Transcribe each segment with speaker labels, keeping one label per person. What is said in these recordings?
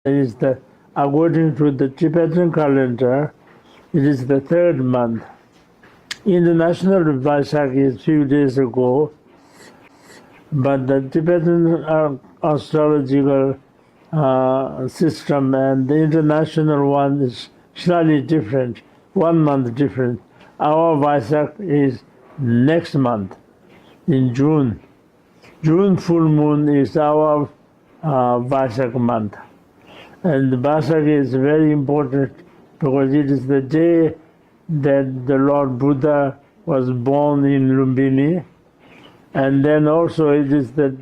Speaker 1: is according to the Tibetan calendar, it is the third month. International Vesak is few days ago, but the Tibetan astrological system and the international one is slightly different, 1 month different. Our Vesak is next month, in June. June full moon is our Vesak month. And the Vesak is very important because it is the day that the Lord Buddha was born in Lumbini. And then also it is the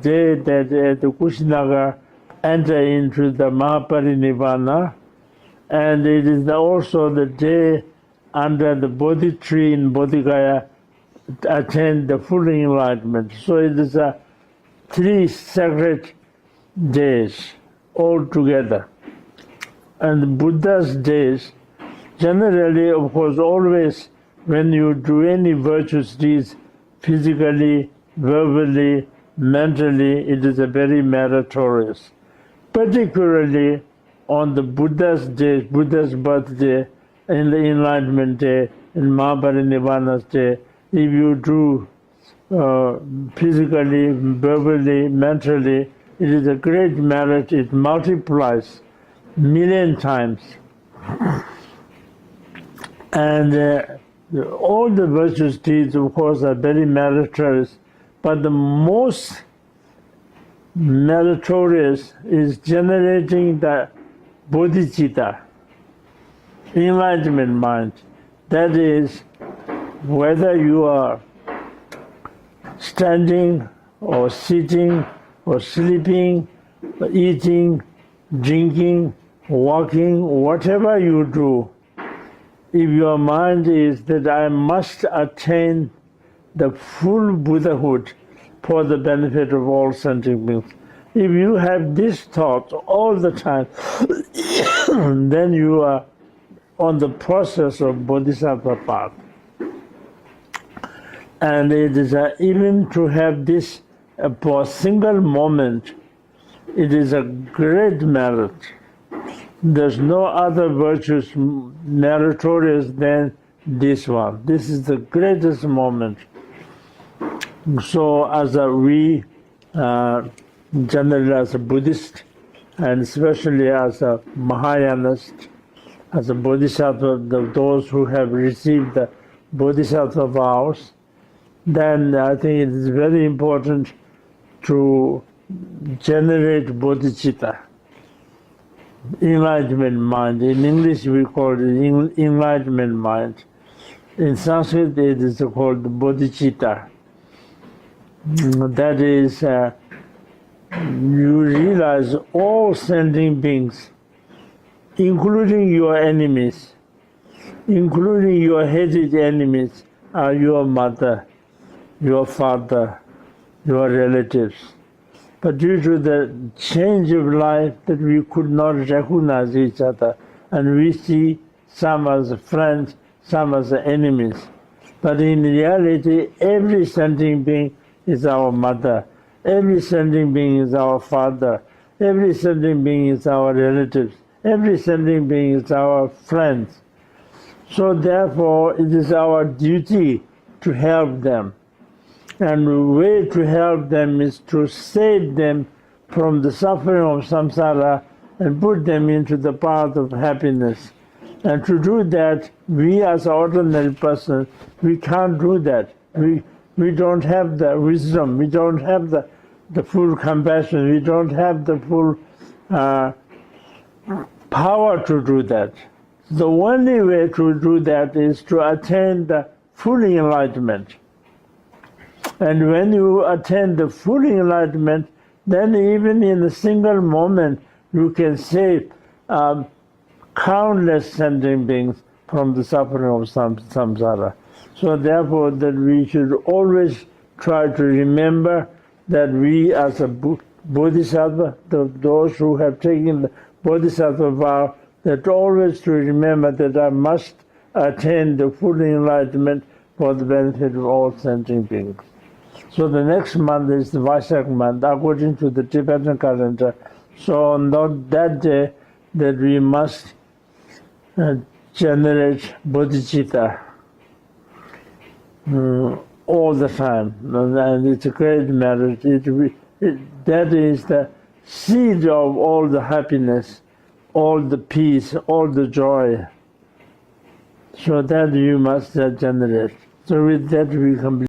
Speaker 1: day that the Kushinagar enter into the Mahaparinibbana. And it is also the day under the Bodhi tree in Bodhigaya attend the full enlightenment. So it is 3 sacred days all together. And Buddha's days, generally, of course, always when you do any virtuous deeds, physically, verbally, mentally, it is a very meritorious. Particularly on the Buddha's day, Buddha's birthday, in the Enlightenment Day, in Mahaparinibbana's day, if you do physically, verbally, mentally, it is a great merit. It multiplies 1,000,000 times. And all the virtuous deeds, of course, are very meritorious, but the most meritorious is generating the bodhicitta, enlightenment mind. That is, whether you are standing or sitting or sleeping, or eating, drinking, walking, whatever you do, if your mind is that I must attain the full Buddhahood for the benefit of all sentient beings, if you have this thought all the time, then you are on the process of Bodhisattva path. And it is even to have this for a single moment, it is a great merit. There's no other virtues meritorious than this one. This is the greatest moment. So as we, generally as a Buddhist, and especially as a Mahayanist, as a Bodhisattva, those who have received the Bodhisattva vows, then I think it is very important to generate bodhicitta, enlightenment mind. In English we call it enlightenment mind. In Sanskrit it is called bodhicitta. That is, you realize all sentient beings, including your enemies, including your hated enemies, are your mother, your father, your relatives. But due to the change of life that we could not recognize each other, and we see some as friends, some as enemies. But in reality, every sentient being is our mother, every sentient being is our father, every sentient being is our relatives, every sentient being is our friends. So therefore, it is our duty to help them. And the way to help them is to save them from the suffering of samsara and put them into the path of happiness. And to do that, we as ordinary persons, we can't do that. We don't have the wisdom, we don't have the full compassion, we don't have the full power to do that. The only way to do that is to attain the full enlightenment. And when you attain the full enlightenment, then even in a single moment, you can save countless sentient beings from the suffering of samsara. So therefore, that we should always try to remember that we as a bodhisattva, those who have taken the bodhisattva vow, that always to remember that I must attain the full enlightenment for the benefit of all sentient beings. So the next month is the Vesak month. According to the Tibetan calendar, So on that day, that we must generate bodhicitta all the time, and it's a great merit. That is the seed of all the happiness, all the peace, all the joy. So that you must generate. So with that we complete.